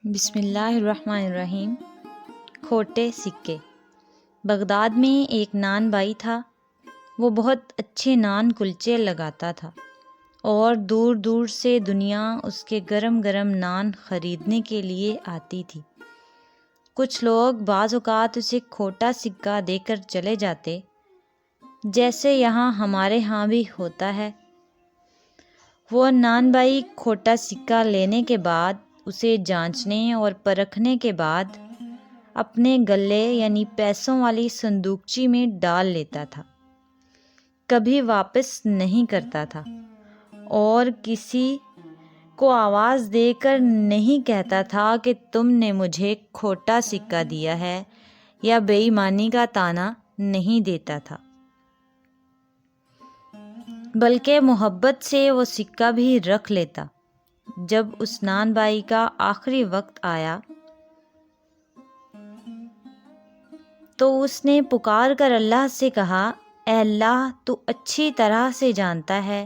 بسم اللہ الرحمن الرحیم۔ کھوٹے سکے۔ بغداد میں ایک نان بائی تھا۔ وہ بہت اچھے نان کلچے لگاتا تھا اور دور دور سے دنیا اس کے گرم گرم نان خریدنے کے لیے آتی تھی۔ کچھ لوگ بعض اوقات اسے کھوٹا سکہ دے کر چلے جاتے، جیسے یہاں ہمارے ہاں بھی ہوتا ہے۔ وہ نان بائی کھوٹا سکہ لینے کے بعد اسے جانچنے اور پرکھنے کے بعد اپنے گلے یعنی پیسوں والی صندوقچی میں ڈال لیتا تھا، کبھی واپس نہیں کرتا تھا اور کسی کو آواز دے کر نہیں کہتا تھا کہ تم نے مجھے کھوٹا سکہ دیا ہے، یا بے ایمانی کا طعنہ نہیں دیتا تھا، بلکہ محبت سے وہ سکہ بھی رکھ لیتا۔ جب اس نان بائی کا آخری وقت آیا تو اس نے پکار کر اللہ سے کہا، اے اللہ، تو اچھی طرح سے جانتا ہے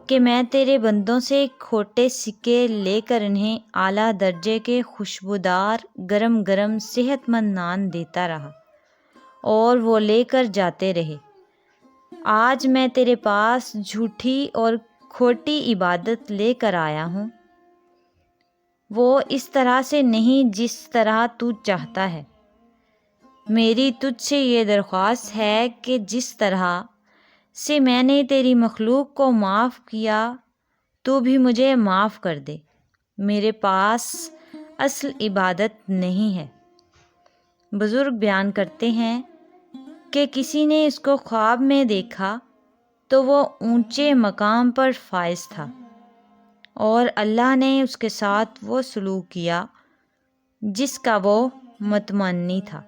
کہ میں تیرے بندوں سے کھوٹے سکے لے کر انہیں اعلیٰ درجے کے خوشبودار گرم گرم صحت مند نان دیتا رہا اور وہ لے کر جاتے رہے۔ آج میں تیرے پاس جھوٹی اور کھوٹی عبادت لے کر آیا ہوں، وہ اس طرح سے نہیں جس طرح تو چاہتا ہے۔ میری تجھ سے یہ درخواست ہے کہ جس طرح سے میں نے تیری مخلوق کو معاف کیا، تو بھی مجھے معاف کر دے۔ میرے پاس اصل عبادت نہیں ہے۔ بزرگ بیان کرتے ہیں کہ کسی نے اس کو خواب میں دیکھا تو وہ اونچے مقام پر فائز تھا اور اللہ نے اس کے ساتھ وہ سلوک کیا جس کا وہ متمنی تھا۔